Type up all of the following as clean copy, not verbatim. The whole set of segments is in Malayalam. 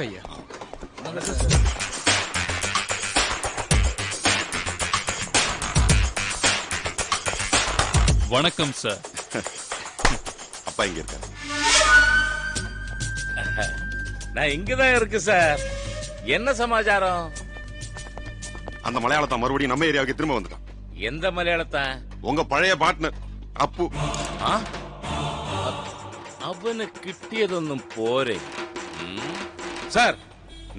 வணக்கம் ஐயா. வணக்கம் சார். அப்பா இங்க இருக்காரு. நான் இங்கதான் இருக்கு சார். என்ன சமாச்சாரம்? அந்த மலையாளத்தை மறுபடியும் நம்ம ஏரியாவுக்கு திரும்ப வந்துட்டான். எந்த மலையாளத்தை? உங்க பழைய பார்ட்னர் அப்பு. அவனு கிட்டியதொன்னும் போரே சார்.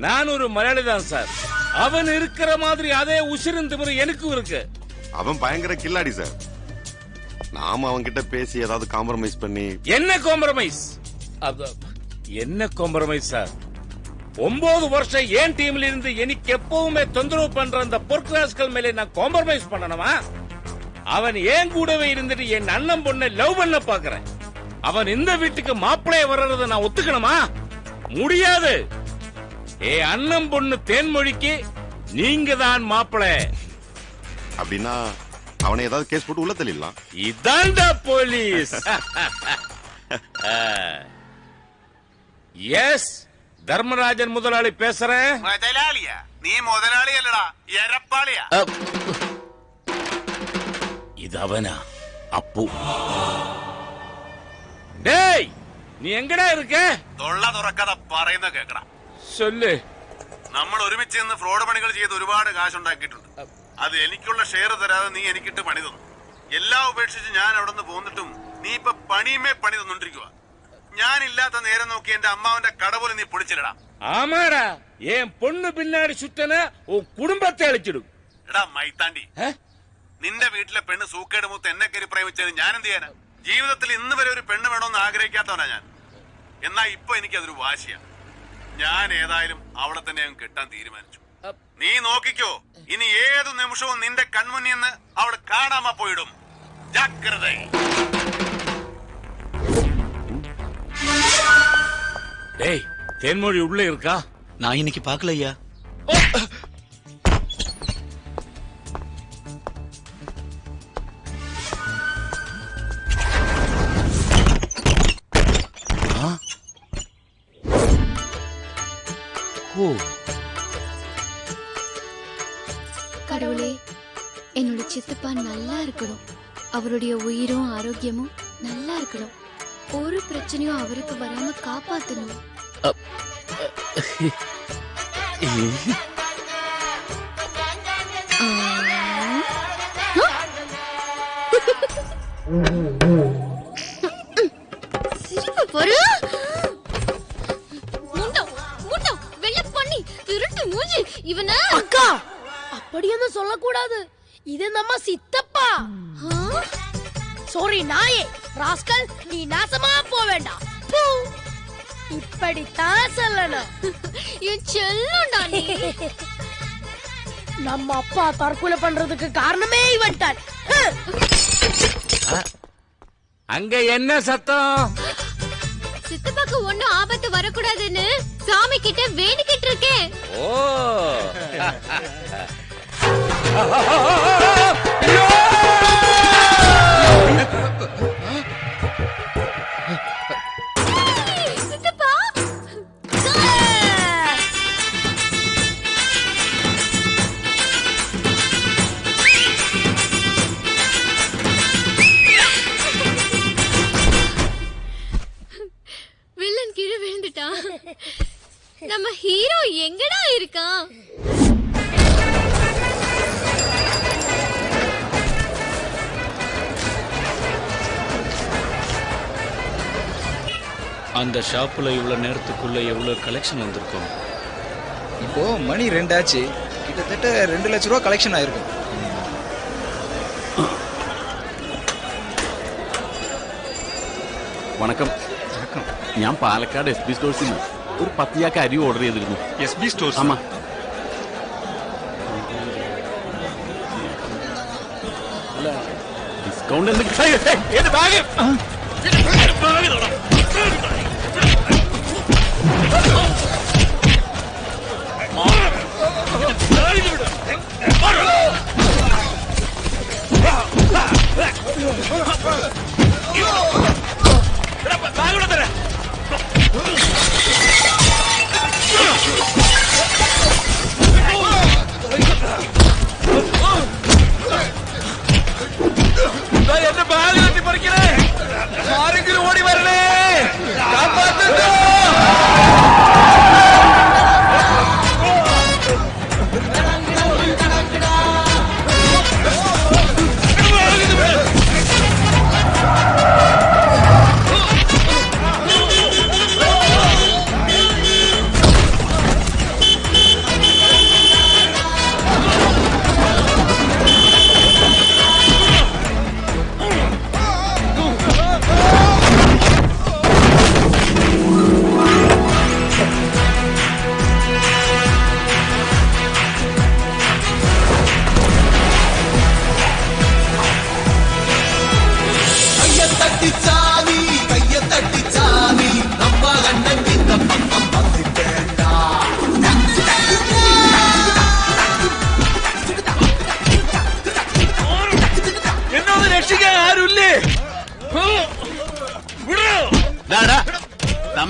நான் ஒரு மலையாளி தான் சார். அவன் இருக்கிற மாதிரி அதே உசிரின் திமிரு எனக்கும் இருக்கு. அவன் பயங்கர கில்லாடி சார். நாம அவன் கிட்ட பேசி ஏதாவது காம்ப்ரமைஸ் பண்ணி. என்ன காம்ப்ரமைஸ்? என்ன காம்ப்ரமைஸ் சார்? 9 வருஷம் ஏன் டீம்ல இருந்து எனக்கு எப்பவுமே தொந்தரவு பண்ற அந்த பொற்கிளாஸ்கள் மேலே நான் காம்ப்ரமைஸ் பண்ணணுமா? அவன் ஏன் கூடவே இருந்துட்டு என் அண்ணன் பொண்ணை லவ் பண்ண பாக்குறேன். அவன் இந்த வீட்டுக்கு மாப்பிளைய வர்றத நான் ஒத்துக்கணுமா? முடியாது. ஏ அண்ணன் பொண்ணு தேன்மொழிக்கு நீங்க தான் மாப்பிளை. அப்படின்னா அவனை ஏதாவது கேஸ் போட்டு உள்ள தள்ளிடலாம். இதான்டா போலீஸ். எஸ், தர்மராஜன் முதலாளி பேசுறேன். முதலாளியா? நீ முதலாளி அல்லடா, எரப்பாளியா? இது அவனா? அப்பு. டேய், நீ எங்கடா இருக்க? തൊള്ള തുറക്കാതെ പറയുന്ന കേക്കടാ. சொல்லு. നമ്മൾ ഒരുമിച്ച് നിന്ന് ഫ്രോഡ് പണികൾ ചെയ്ത് ഒരുപാട് കാശുണ്ടാക്കിയിട്ടുണ്ട്. അത് എനിക്കുള്ള ഷെയർ തരാതെ നീ എനിക്കിട്ട് പണി തന്നു. എല്ലാം ഉപേക്ഷിച്ച് ഞാൻ അവിടെ നിന്ന് പോന്നിട്ടും നീ ഇപ്പൊ പണിയുമേ പണി തന്നോണ്ടിരിക്കുക. ഞാനില്ലാത്ത നേരം നോക്കി എന്റെ അമ്മാവന്റെ കട പോലും നീ പൊളിച്ചില്ലടാ. ആമാടാ, എൻ പൊണ്ണു പിന്നാടി ചുറ്റന ഉൻ കുടുംബത്തെ അളിച്ചിടും. എടാ മൈത്താണ്ടി, നിന്റെ വീട്ടിലെ പെണ്ണ് സൂക്കേട് മൂത്ത് എന്നെ കയറി പ്രേമിച്ചതിന് ഞാൻ എന്ത് ചെയ്യാനാ? ജീവിതത്തിൽ ഇന്ന് വരെ ഒരു പെണ്ണ് വേണമെന്ന് ആഗ്രഹിക്കാത്തവനാ ഞാൻ. എന്നാ ഇപ്പൊ എനിക്കതൊരു വാശിയാ. ഞാൻ ഏതായാലും അവളെ തന്നെ ഞാൻ കെട്ടാൻ തീരുമാനിച്ചു. നീ നോക്കിക്കോ, ഇനി ഏതു നിമിഷവും നിന്റെ കൺമുന്നിൽ നിന്ന് അവൾ കാണാമ പോയിടും. ജാഗ്രത. டேய், தேன்மொழி உள்ள இருக்கா? நான் இன்னைக்கு பார்க்கல ஐயா. கடவுளே, என்னோட சித்தப்பா நல்லா இருக்கணும். அவருடைய உயிரும் ஆரோக்கியமும் நல்லா இருக்கணும். ஒரு பிரச்சனையும் அவருக்கு வராம காப்பாத்தணும். சிரிப்பு பொறு. முண்டம் வெள்ள பண்ணி திருட்டு மூஞ்சி இவன. அக்கா, அப்படியொന്നും சொல்லக்கூடாது. இது நம்ம சித்தப்பா. சாரி நாயே, ராஸ்கல், நீ நாசமா போ வேண்டாம். இப்படித்தான் சொல்லணும். என் செல்லம்டா நீ. நம்ம அப்பா தற்கொலை பண்றதுக்கு காரணமே இவன் தான். அங்க என்ன சத்தம்? சித்தப்பாக்கு ஒண்ணும் ஆபத்து வரக்கூடாதுன்னு சாமி கிட்ட வேண்டிக்கிட்டு இருக்கேன். ஓ, சித்தப்பா, வில்லன் கீழே விழுந்துட்டான். நம்ம ஹீரோ எங்கடா இருக்கான்? அந்த ஷாப்புல இவ்வளவு நேரத்துக்குள்ள எவ்வளவு கலெக்ஷன் வந்திருக்கும்? இப்போ மணி 2 ஆச்சு. கிட்டத்தட்ட 2 லட்ச ரூபா கலெக்ஷன் ஆயிருக்கும். വണക്കം. ഞാൻ പാലക്കാട് SB സ്റ്റോഴ്സിൽ നിന്ന് ഒരു 10 ചാക്ക് അരി ഓർഡർ ചെയ്തിരുന്നു. SB stores. ஆமா. ഡിസ്കൗണ്ട്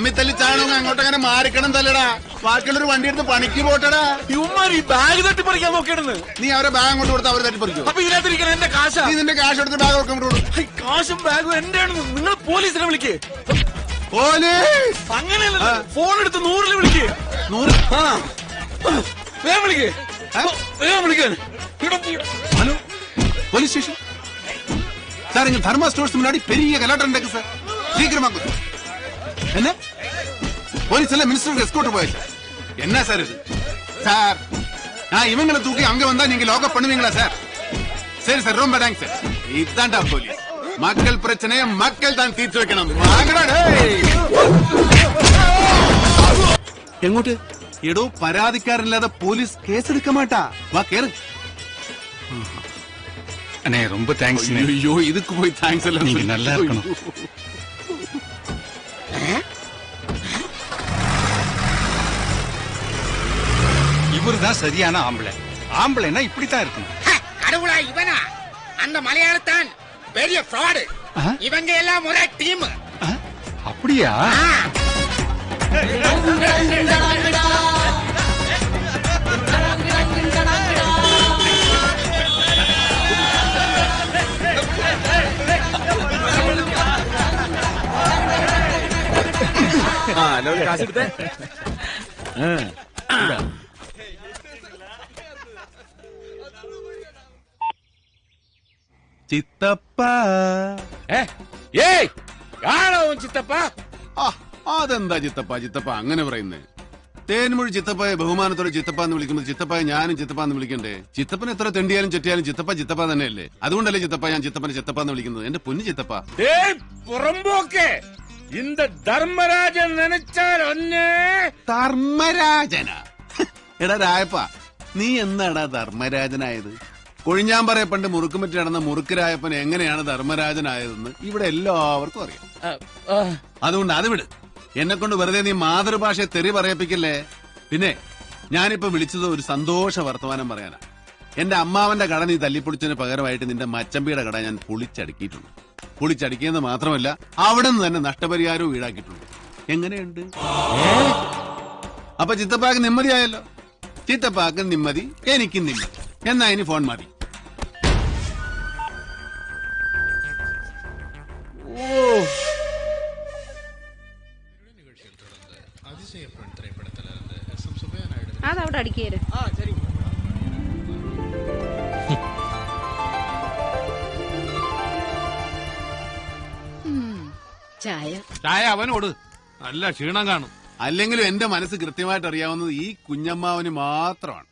തമ്മിൽ തല്ലി ചാണോ അങ്ങോട്ടങ്ങനെ മാറിക്കണം തല്ലടാ. ബാക്കിയുള്ളൊരു വണ്ടി എടുത്ത് പണിക്ക് പോട്ടടാ. ഈ ബാഗ് തട്ടിപ്പറിക്കാൻ നോക്കിയിടുന്നു. നീ അവരെ ബാഗ് അങ്ങോട്ട് കൊടുത്ത് അവര് തട്ടിപ്പറിക്കും. അപ്പൊ ഇതിനകത്തിരിക്കണം എന്റെ കാശാ. നീ നിന്റെ കാശ് എടുത്ത് ബാഗ് കൊടുക്കും. കാശും ബാഗും എന്റെ ആണെന്ന് നിങ്ങൾ പോലീസിനെ വിളിക്കേ. പോലീസ് അങ്ങനെയല്ല, ഫോൺ എടുത്ത് 100 വിളിക്കേ. 100 വേഗം വിളിക്കേ, വേഗം വിളിക്കാൻ. ஹலோ போலீஸ் ஸ்டேஷன் சார், இங்க தர்மா ஸ்டோர்ஸ் முன்னாடி பெரிய கலாட்டம் நடக்கு சார். சீக்கிரமா கொஞ்சம். என்ன போலீஸ் எல்லாம் மினிஸ்டர் எஸ்கோர்ட் போயாச்சு. என்ன சார் இது? சார் நான் இவங்களை தூக்கி அங்க வந்தா நீங்க லாக்அப் பண்ணுவீங்களா சார்? சரி சார், ரொம்ப தேங்க்ஸ் சார். இதுதான்டா போலீஸ். மக்கள் பிரச்சனையை மக்கள் தான் தீர்த்து வைக்கணும். வாங்கடா டேய். എങ്ങോട്ട്? എടോ, പരാതിക്കാരില്ലാതെ പോലീസ് കേസെടുക്ക മാട്ടാ. വാ കേറ്. அண்ணே ரொம்ப தேங்க்ஸ். ஐயோ, இதுக்கு போய் தேங்க்ஸ் எல்லாம் நீங்க நல்லா இருக்கணும். இவருதான் சரியான ஆம்பளை. ஆம்பளைன்னா இப்படித்தான் இருக்கணும். கடவுளா இவனா? அந்த மலையாளத்தான் பெரிய ஃப்ராடு. இவங்க எல்லாம் ஒரே டீம். அப்படியா? കാശ് എടുത്തേ. ചിത്തപ്പ. ഏയ് ആണോ ചിത്തപ്പ? അതെന്താ ചിത്തപ്പ ചിത്തപ്പ അങ്ങനെ പറയുന്നേ? തേൻമൊഴി ചിത്തപ്പയെ ബഹുമാനത്തോടെ ചിത്തപ്പ എന്ന് വിളിക്കുമ്പോൾ ചിത്തപ്പയെ ഞാനും ചിത്തപ്പ എന്ന് വിളിക്കണ്ടേ? ചിത്തപ്പന് എത്ര തെണ്ടിയാലും ചെട്ടിയാലും ചിത്തപ്പ ചിത്തപ്പ തന്നെയല്ലേ? അതുകൊണ്ടല്ലേ ചിത്തപ്പ ഞാൻ ചിത്തപ്പനെ ചിത്തപ്പ എന്ന് വിളിക്കുന്നത്. എന്റെ പൊന്നു ചിത്തപ്പ. പുറമ്പോക്കെ இந்த தர்மராஜன் நினைச்சால் ஒன்னே. ധർമ്മരാജന? എടാ രായപ്പ, നീ എന്നാടാ ധർമ്മരാജനായത്? കൊഴിഞ്ഞാൻ പറയെ പണ്ട് മുറുക്കുമറ്റി നടന്ന മുറുക്ക് രായപ്പൻ എങ്ങനെയാണ് ധർമ്മരാജനായതെന്ന് ഇവിടെ എല്ലാവർക്കും അറിയാം. അതുകൊണ്ട് അത് വിട്. എന്നെ കൊണ്ട് വെറുതെ നീ മാതൃഭാഷയെ തെറി പറയിപ്പിക്കല്ലേ. പിന്നെ ഞാനിപ്പോ വിളിച്ചത് ഒരു സന്തോഷ വർത്തമാനം പറയാനാ. എന്റെ അമ്മാവന്റെ കട നീ തല്ലിപ്പൊളിച്ചതിന് പകരമായിട്ട് നിന്റെ മച്ചമ്പിയുടെ കട ഞാൻ പൊളിച്ചടുക്കിയിട്ടുണ്ട്. പൊളിച്ചടുക്കിയെന്ന് മാത്രമല്ല, അവിടെ നിന്ന് തന്നെ നഷ്ടപരിഹാരവും ഈടാക്കിയിട്ടുണ്ട്. എങ്ങനെയുണ്ട്? അപ്പൊ ചിത്തപ്പാക്ക് നിമ്മതിയായല്ലോ. ചിത്തപ്പാക്ക് നിമ്മതി, എനിക്കും നിമ്മതി. എന്നാ ഇനി ഫോൺ മതി. അതവിടെ അടിക്കേര്. ചായ അവനോട്. നല്ല ക്ഷീണം കാണും. അല്ലെങ്കിലും എന്റെ മനസ്സ് കൃത്യമായിട്ട് അറിയാവുന്നത് ഈ കുഞ്ഞമ്മാവന് മാത്രമാണ്.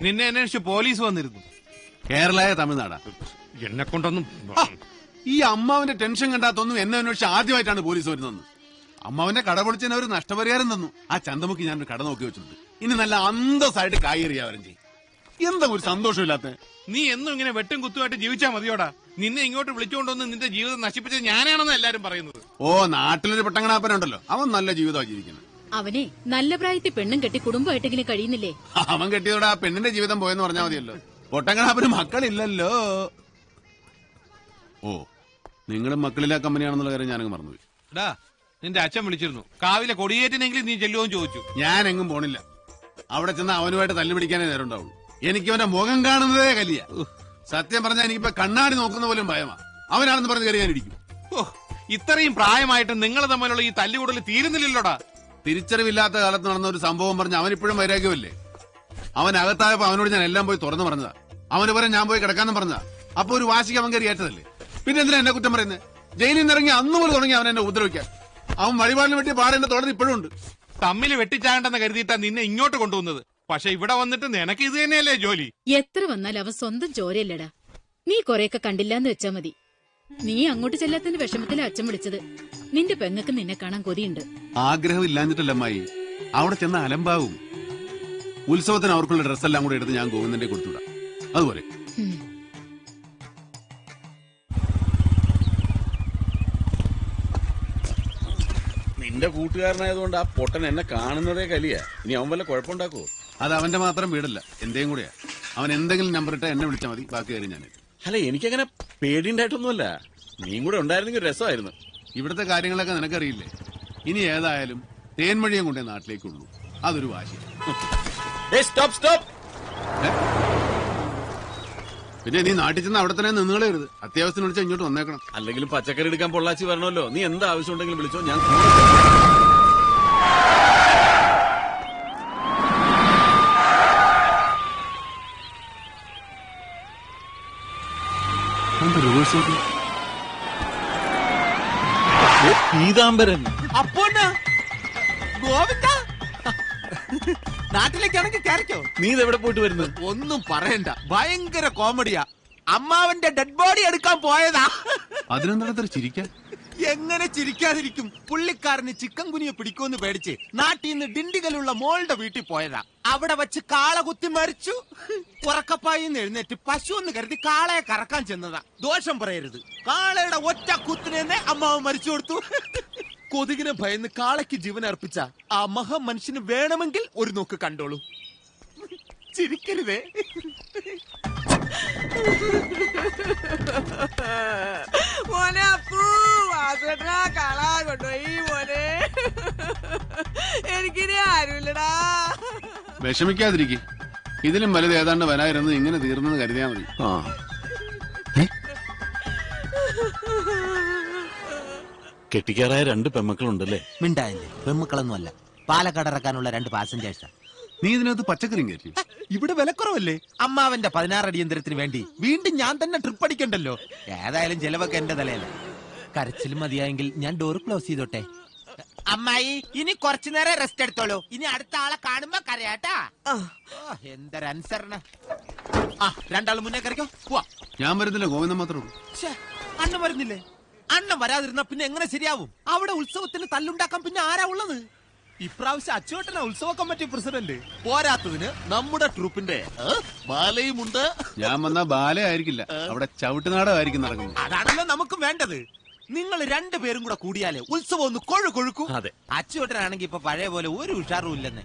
നിന്നെ അന്വേഷിച്ച് പോലീസ് വന്നിരുന്നു. കേരളായ തമിഴ്നാടാ. എന്നെ കൊണ്ടൊന്നും. ഈ അമ്മാവന്റെ ടെൻഷൻ കണ്ടാത്തൊന്നും എന്നെ അന്വേഷിച്ച് ആദ്യമായിട്ടാണ് പോലീസ് വരുന്നത്. അമ്മാവന്റെ കട പൊളിച്ചതിന് ഒരു നഷ്ടപരിഹാരം തന്നു. ആ ചന്തമുക്ക് ഞാനൊരു കട നോക്കി വെച്ചിട്ടുണ്ട്. ഇനി നല്ല അന്തസ്സായിട്ട് കായേറിയാവരും ചെയ്യും. എന്താ ഒരു സന്തോഷമില്ലാത്ത? നീ എന്നും ഇങ്ങനെ വെട്ടും കുത്തുമായിട്ട് ജീവിച്ചാ മതിയോടാ. നിന്നെ ഇങ്ങോട്ട് വിളിച്ചുകൊണ്ടൊന്ന് നിന്റെ ജീവിതം നശിപ്പിച്ചത് ഞാനാണെന്ന് എല്ലാരും പറയുന്നത്. ഓ, നാട്ടിലൊരു പെട്ടങ്ങനാപ്പനുണ്ടല്ലോ, അവൻ നല്ല ജീവിതമാണ് ജീവിക്കുന്നത്. അവനെ നല്ല പ്രായത്തിൽ പെണ്ണും കെട്ടി കുടുംബമായിട്ടെങ്കിലും കഴിയുന്നില്ലേ? അവൻ കെട്ടിയതോടെ ആ പെണ്ണിന്റെ ജീവിതം പോയെന്ന് പറഞ്ഞാൽ മതിയല്ലോ. പൊട്ടങ്ങനാപ്പന് മക്കളില്ലല്ലോ. ഓ, നിങ്ങളും മക്കളില്ലാ കമ്പനിയാണെന്നുള്ള കാര്യം ഞാനങ്ങ് മറന്നുപോയി. നിന്റെ അച്ഛൻ വിളിച്ചിരുന്നു. കാവിലെ കൊടിയേറ്റിനെങ്കിലും നീ ചെല്ലുമെന്ന് ചോദിച്ചു. ഞാൻ എങ്ങും പോണില്ല. അവിടെ ചെന്ന് അവനുമായിട്ട് തല്ലുപിടിക്കാനേ നേരം ഉണ്ടാവുള്ളൂ. എനിക്ക് അവന്റെ മുഖം കാണുന്നതേ കലിയ. സത്യം പറഞ്ഞാൽ എനിക്കിപ്പോ കണ്ണാടി നോക്കുന്ന പോലും ഭയമാ. അവനാണെന്ന് പറഞ്ഞ് കയറി ഞാനിരിക്കും. ഇത്രയും പ്രായമായിട്ട് നിങ്ങൾ തമ്മിലുള്ള ഈ തല്ലുകൂടൽ തീരുന്നില്ലല്ലോടാ. തിരിച്ചറിവില്ലാത്ത കാലത്ത് നടന്ന ഒരു സംഭവം പറഞ്ഞ് അവനിപ്പോഴും വൈരാഗ്യമല്ലേ? അവൻ അകത്തായപ്പോ അവനോട് ഞാൻ എല്ലാം പോയി തുറന്നു പറഞ്ഞതാ. അവന് പറയാൻ ഞാൻ പോയി കിടക്കാന്നും പറഞ്ഞതാ. അപ്പൊ ഒരു വാശിക്ക് അവൻ കയറി ഏറ്റതല്ലേ. പിന്നെ എന്തിനാ എന്നെ കുറ്റം പറയുന്നത്? ജയിലിൽ നിന്ന് ഇറങ്ങി അന്ന് മുതൽ തുടങ്ങി അവൻ എന്നെ ഉപദ്രവിക്കാൻ. അവൻ വഴിപാടിന് വെട്ടിയ പാടേണ്ട തുടർന്ന് ഇപ്പോഴും ഉണ്ട്. തമ്മിൽ വെട്ടിച്ചാകണ്ടെന്ന് കരുതിയിട്ടാ നിന്നെ ഇങ്ങോട്ട് കൊണ്ടുവന്നത്. പക്ഷെ ഇവിടെ വന്നിട്ട് നിനക്ക് ഇത് തന്നെയല്ലേ ജോലി? എത്ര വന്നാലും അവൻ സ്വന്തം ചോരയല്ലടാ. നീ കൊറേയൊക്കെ കണ്ടില്ലാന്ന് വെച്ചാ മതി. നീ അങ്ങോട്ട് ചെല്ലാത്തതിന്റെ വിഷമത്തിലെ അച്ഛൻ വിളിച്ചത്. നിന്റെ പെങ്ങക്ക് നിന്നെ കാണാൻ കൊതിയുണ്ട്. ആഗ്രഹം ഇല്ലാഞ്ഞിട്ടല്ല അമ്മായി. അവിടെ ചെന്ന അലമ്പാവും. ഉത്സവത്തിന് അവർക്കുള്ള ഡ്രസ്സെല്ലാം കൂടെ എടുത്ത് ഞാൻ ഗോവിന്ദന്റെ കൊടുത്തുവിടാം. അതുപോലെ നിന്റെ കൂട്ടുകാരനായതുകൊണ്ട് ആ പൊട്ടൻ എന്നെ കാണുന്നതേ കലിയ. ഇനി അവൻ വല്ല കുഴപ്പമുണ്ടാക്കുവോ? അത് അവന്റെ മാത്രം വീടല്ല, എന്റെയും കൂടെയാ. അവൻ എന്തെങ്കിലും നമ്പർ ഇട്ടാ എന്നെ വിളിച്ചാൽ മതി, ബാക്കി കാര്യം ഞാൻ. അല്ല, എനിക്കങ്ങനെ പേടിയുണ്ടായിട്ടൊന്നുമല്ല. നീയും കൂടെ ഉണ്ടായിരുന്നെങ്കിൽ രസമായിരുന്നു. ഇവിടുത്തെ കാര്യങ്ങളൊക്കെ നിനക്കറിയില്ലേ? ഇനി ഏതായാലും തേൻമഴിയും കൊണ്ടേ നാട്ടിലേക്കുള്ളൂ. അതൊരു വാശി. സ്റ്റോപ്പ്. പിന്നെ നീ നാട്ടിൽ ചെന്ന് അവിടെ തന്നെ നിന്നുകളരുത്. അത്യാവശ്യത്തിന് വിളിച്ചാൽ ഇങ്ങോട്ട് വന്നേക്കണം. അല്ലെങ്കിലും പച്ചക്കറി എടുക്കാൻ പൊള്ളാച്ചി വരണമല്ലോ. നീ എന്താ ആവശ്യം ഉണ്ടെങ്കിലും വിളിച്ചോ, ഞാൻ പീതാംബരൻ. നാട്ടിലേക്കാണെങ്കിൽ കയറിക്കോ. നീ ഇതെവിടെ പോയിട്ട് വരുന്നത്? ഒന്നും പറയണ്ട, ഭയങ്കര കോമഡിയാ. അമ്മാവന്റെ ഡെഡ് ബോഡി എടുക്കാൻ പോയതാ. അതിനെന്താ ചിരിക്കാൻ? എങ്ങനെ ചിരിക്കാതിരിക്കും? പുള്ളിക്കാരന് ചിക്കൻ കുനിയെ പിടിക്കുമെന്ന് പേടിച്ച് നാട്ടിൽ നിന്ന് ഡിണ്ടിഗലുള്ള മോളുടെ വീട്ടിൽ പോയതാ. അവിടെ വെച്ച് കാള കുത്തി മരിച്ചു. ഉറക്കപ്പായിന്ന് എഴുന്നേറ്റ് പശു എന്ന് കരുതി കാളയെ കറക്കാൻ ചെന്നതാ. ദോഷം പറയരുത്, കാളയുടെ ഒറ്റ കുത്തിനെ അമ്മാവൻ മരിച്ചു കൊടുത്തു. കൊതുകിനെ ഭയന്ന് കാളയ്ക്ക് ജീവൻ അർപ്പിച്ച ആ മഹാ മനുഷ്യന് വേണമെങ്കിൽ ഒരു നോക്ക് കണ്ടോളൂ. ചിരിക്കരുതേ. മോനെ അപ്പൂ, വാസുവേട്ടനാ കള കൊണ്ടുപോയി മോനെ. എനിക്കിനി ആരുമില്ലടാ. വിഷമിക്കാതിരിക്കും. ഇതിലും വലുത് ഏതാണ്ട് വരായിരുന്നു. ഇങ്ങനെ തീർന്നെന്ന് കരുതിയാ മതി. കെട്ടിക്കാറായ 2 പെമ്മക്കളുണ്ടല്ലേ? മിണ്ടായില്ലേ, പെമ്മക്കളൊന്നുമല്ല, പാലക്കാട് ഇറക്കാനുള്ള 2 പാസഞ്ചേഴ്സാ. നീ ഇതിനകത്ത് പച്ചക്കറിയും കയറ്റി. ഇവിടെ വിലക്കുറവല്ലേ? അമ്മാവന്റെ 16 അടിയന്തരത്തിന് വേണ്ടി വീണ്ടും ഞാൻ തന്നെ ട്രിപ്പ് അടിക്കണ്ടല്ലോ. ഏതായാലും ചെലവൊക്കെ എന്റെ തലയല്ല. കരച്ചിലും മതിയായെങ്കിൽ ഞാൻ ഡോർ ക്ലോസ് ചെയ്തോട്ടെ. അമ്മായി, ഇനി കുറച്ചു നേരം റെസ്റ്റ് എടുത്തോളൂ. ഇനി അടുത്ത ആളെ കാണുമ്പോ കരയാട്ടാ. എന്തൊരനുസരണ. 2 ആള് മുന്നേ കറിക്കോ. പോവാ. ഞാൻ വരുന്നില്ല, ഗോവിന്ദൻ മാത്രമേ ഉള്ളൂ. അണ്ണൻ വരുന്നില്ലേ? അണ്ണൻ വരാതിരുന്ന പിന്നെ എങ്ങനെ ശരിയാവും? അവിടെ ഉത്സവത്തിന് തല്ലുണ്ടാക്കാൻ പിന്നെ ആരാ ഉള്ളത്? ഇപ്രാവശ്യം അച്ചുവേട്ടന ഉത്സവ കമ്മിറ്റി പ്രസിഡന്റ്. പോരാത്തതിന് നമ്മുടെ ട്രൂപ്പിന്റെ ബാലയുമുണ്ട്. ഞാൻ വന്ന ബാലയായിരിക്കില്ല, അവിടെ ചവിട്ടുനാടകമായിരിക്കും നടക്കുന്നത്. അതാണല്ലോ നമുക്കും വേണ്ടത്. നിങ്ങൾ 2 പേരും കൂടെ കൂടിയാലേ ഉത്സവം ഒന്ന് കൊഴുക്കും. അച്ചുവേട്ടനാണെങ്കിൽ ഇപ്പൊ പഴയ പോലെ ഒരു ഉഷാറും ഇല്ലെന്ന്.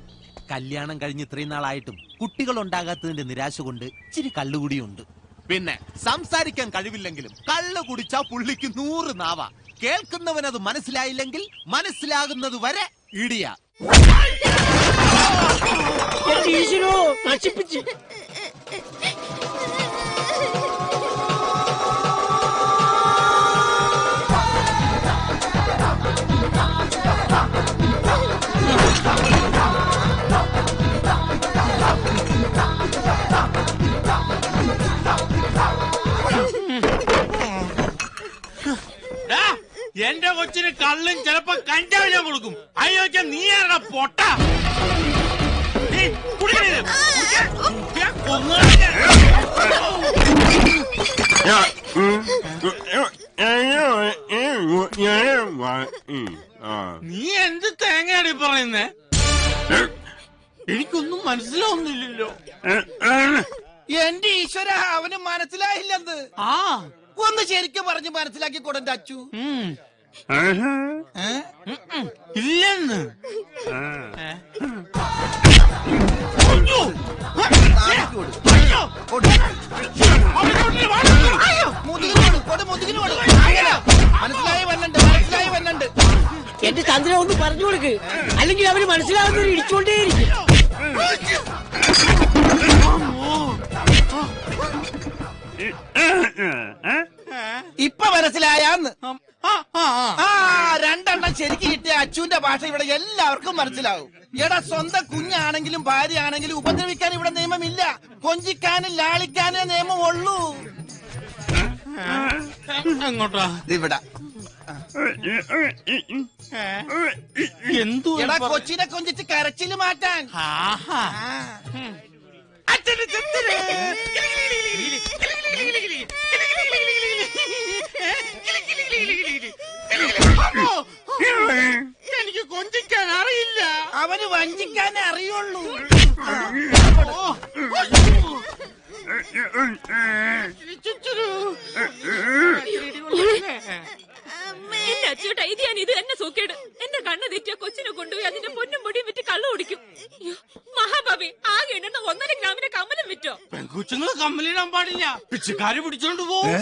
കല്യാണം കഴിഞ്ഞ് ഇത്രയും നാളായിട്ടും കുട്ടികൾ ഉണ്ടാകാത്തതിന്റെ നിരാശ കൊണ്ട് ഇച്ചിരി കള്ളുകൂടിയുണ്ട്. പിന്നെ സംസാരിക്കാൻ കഴിവില്ലെങ്കിലും കള്ളു കുടിച്ചാ പുള്ളിക്ക് 100 നാവ. കേൾക്കുന്നവനത് മനസ്സിലായില്ലെങ്കിൽ മനസ്സിലാകുന്നത് വരെ ഇടിയ. നശിപ്പിച്ച് എന്റെ കൊച്ചിന് കള്ളും ചിലപ്പോ കഞ്ചാവ് ഞാൻ കൊടുക്കും. അയ്യോ, നീ ആരാ പൊട്ട? നീ എന്ത് തേങ്ങയാടി പറയുന്നേ? എനിക്കൊന്നും മനസ്സിലാവുന്നില്ലല്ലോ. എന്റെ ഈശ്വര, അവന് മനസ്സിലായില്ലെന്ന്. ഒന്ന് ശരിക്കും പറഞ്ഞ് മനസ്സിലാക്കി കൊടുന്റെ അച്ചു. ഇല്ലെന്ന്. മനസ്സിലായി വന്നുണ്ട്. എന്റെ ചന്ദ്രൻ ഒന്ന് പറഞ്ഞു കൊടുക്ക്, അല്ലെങ്കിൽ അവന് മനസ്സിലാവുന്നവർ ഇടിച്ചോണ്ടേയിരിക്കും. ഇപ്പൊ മനസ്സിലായാന്ന്. 2 ശരിക്കും കിട്ടിയ അച്ചുവിന്റെ ഭാഷ ഇവിടെ എല്ലാവർക്കും മനസ്സിലാവും. എടാ, സ്വന്തം കുഞ്ഞാണെങ്കിലും ഭാര്യയാണെങ്കിലും ഉപദ്രവിക്കാൻ ഇവിടെ നിയമമില്ല. കൊഞ്ചിക്കാനും ലാളിക്കാനേ നിയമമുള്ളൂ. എങ്ങോട്ടാ? ഇവിടെ എന്തു എടാ, കൊച്ചിനെ കൊഞ്ചിച്ച് കരച്ചില് മാറ്റാൻ. എനിക്ക് കൊഞ്ചിക്കാൻ അറിയില്ല. അവന് വഞ്ചിക്കാനേ അറിയുള്ളൂ. എന്റെ അച്ചോട്ടാ, ഇത് ഞാൻ ഇത് തന്നെ സൂക്കേട്. എന്റെ കണ്ണ് തെറ്റിയ കൊച്ചിനെ കൊണ്ടുപോയി അതിന്റെ പൊന്നും പൊടിയും വിറ്റ് കള്ളു കുടിക്കും. മഹാഭാവി, ആകെ 1.5 ഗ്രാമിന്റെ കമ്മലും വിറ്റോ? പെൺകുച്ചുങ്ങള് കമ്മലിടാൻ പാടില്ല, പിച്ചക്കാര് പിടിച്ചോണ്ട് പോവും.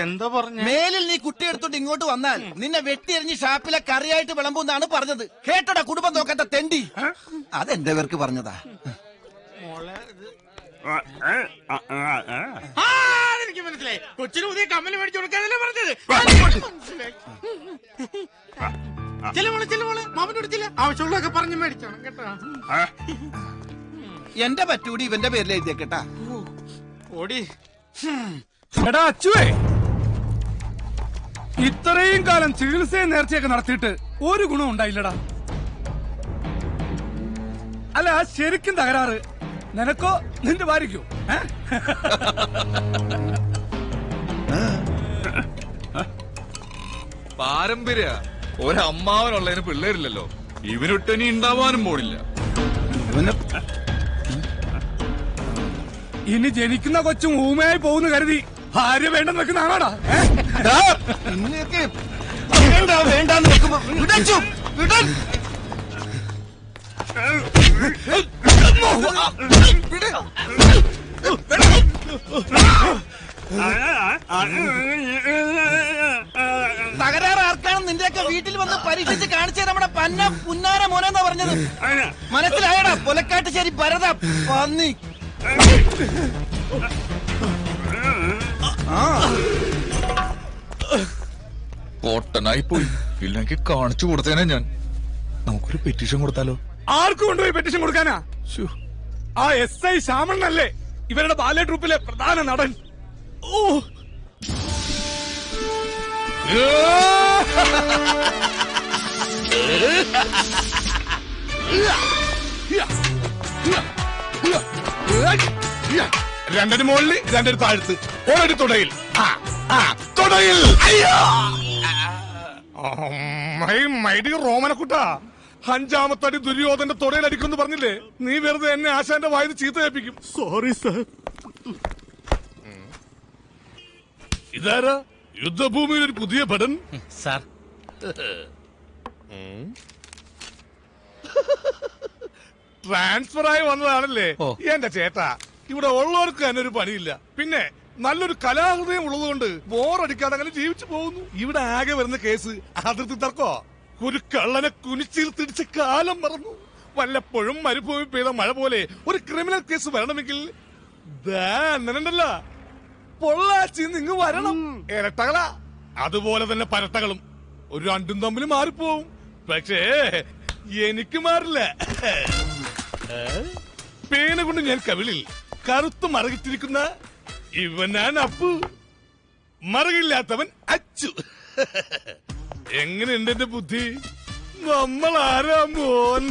എന്താ പറഞ്ഞ? മേലിൽ നീ കുട്ടിയെടുത്തോണ്ട് ഇങ്ങോട്ട് വന്നാൽ നിന്നെ വെട്ടിയെറിഞ്ഞ് ഷാപ്പിലെ കറിയായിട്ട് വിളമ്പൂന്നാണ് പറഞ്ഞത്. കേട്ടോടാ കുടുംബം നോക്കാത്ത തെണ്ടി. അതെന്റെ പേർക്ക് പറഞ്ഞതാ. എനിക്ക് മനസ്സിലായി. കൊച്ചിന് പുതിയ കമ്മല് മേടിച്ചു കൊടുക്കാനല്ലേ പറഞ്ഞത്. ആവശ്യമുള്ളതൊക്കെ പറഞ്ഞു മേടിച്ചോണം കേട്ടോ. എന്റെ പറ്റൂടി ഇവന്റെ പേരിൽ എഴുതിയേക്കട്ടാ. ഓടി എടാ അച്ചുവേ, ഇത്രയും കാലം ചികിത്സയും നേർച്ചയൊക്കെ നടത്തിയിട്ട് ഒരു ഗുണം ഉണ്ടായില്ലടാ. അല്ല, ശരിക്കും തകരാറ് നിനക്കോ നിന്റെ ഭാര്യയ്ക്കോ? പാരമ്പര്യ ഒരമ്മാവനുള്ളതിന് പിള്ളേരില്ലല്ലോ. ഇവനൊട്ടനി ഉണ്ടാവാനും പോണില്ല. ഇനി ജനിക്കുന്ന കൊച്ചും ഊമയായി പോകുന്ന കരുതി ഭാര്യ വേണ്ടെന്ന് വെക്കുന്നതാണോടാ? വേണ്ടെന്ന് വെക്കുമ്പോ തകരാറ് ആർക്കാണെന്ന് നിന്റെയൊക്കെ വീട്ടിൽ വന്ന് പരീക്ഷിച്ച് കാണിച്ചേ നമ്മുടെ പന്ന പുന്നാര മോനെന്നാ പറഞ്ഞത്. മനസ്സിലായടാ പൊലക്കാട്ട് ശരി ഭരത പന്നി. പൊട്ടനായി പോയി. ഇല്ലെങ്കിൽ കാണിച്ചു കൊടുത്തേനെ ഞാൻ. നമുക്കൊരു പെറ്റീഷൻ കൊടുത്താലോ? ആർക്ക് കൊണ്ടുപോയി പെറ്റീഷൻ കൊടുക്കാനാ? ആ SI ശ്യാമണ്ണല്ലേ ഇവരുടെ ബാലെ ട്രൂപ്പിലെ പ്രധാന നടൻ. ഓ, രണ്ടടി മുകളിൽ രണ്ടടി താഴ്ത്ത് ഒരടി തുടയിൽ തുടയിൽ. റോമനക്കുട്ടാ, 5ാമത്തെ അടി ദുര്യോധന്റെ തുടയിൽ അടിക്കുമെന്ന് പറഞ്ഞില്ലേ? നീ വെറുതെ എന്നെ ആശാന്റെ വായന ചീത്ത കേൾപ്പിക്കും. Sorry sir. ഇതാരാ യുദ്ധഭൂമിയിൽ ഒരു പുതിയ ഭടൻ? സാർ, ട്രാൻസ്ഫർ ആയി വന്നതാണല്ലേ? എന്റെ ചേട്ടാ, ഇവിടെ ഉള്ളവർക്ക് തന്നെ ഒരു പണിയില്ല. പിന്നെ നല്ലൊരു കലാഹൃദയം ഉള്ളതുകൊണ്ട് ബോറടിക്കാതെ അങ്ങനെ ജീവിച്ചു പോകുന്നു. ഇവിടെ ആകെ വരുന്ന കേസ് അതിർത്തി തർക്കോ. ഒരു കള്ളനെ കുനിച്ചിൽ തിരിച്ച് കാലം മറന്നു. വല്ലപ്പോഴും മരുഭൂമി പെയ്ത മഴ പോലെ ഒരു ക്രിമിനൽ കേസ് വരണമെങ്കിൽ ണ്ടല്ല പൊള്ളാച്ചി നിങ്ങ് വരണം. ഇരട്ടകളാ, അതുപോലെ തന്നെ പരട്ടകളും. ഒരു രണ്ടും തമ്മിൽ മാറിപ്പോവും. പക്ഷേ എനിക്ക് മാറില്ല. പേന കൊണ്ട് ഞാൻ കവിളിൽ കറുത്ത് മറകിച്ചിരിക്കുന്ന ഇവനാണ് അപ്പു. മറകില്ലാത്തവൻ അച്ചു. എങ്ങനെയുണ്ട് എന്റെ ബുദ്ധി? നമ്മൾ ആരാ മോൻ?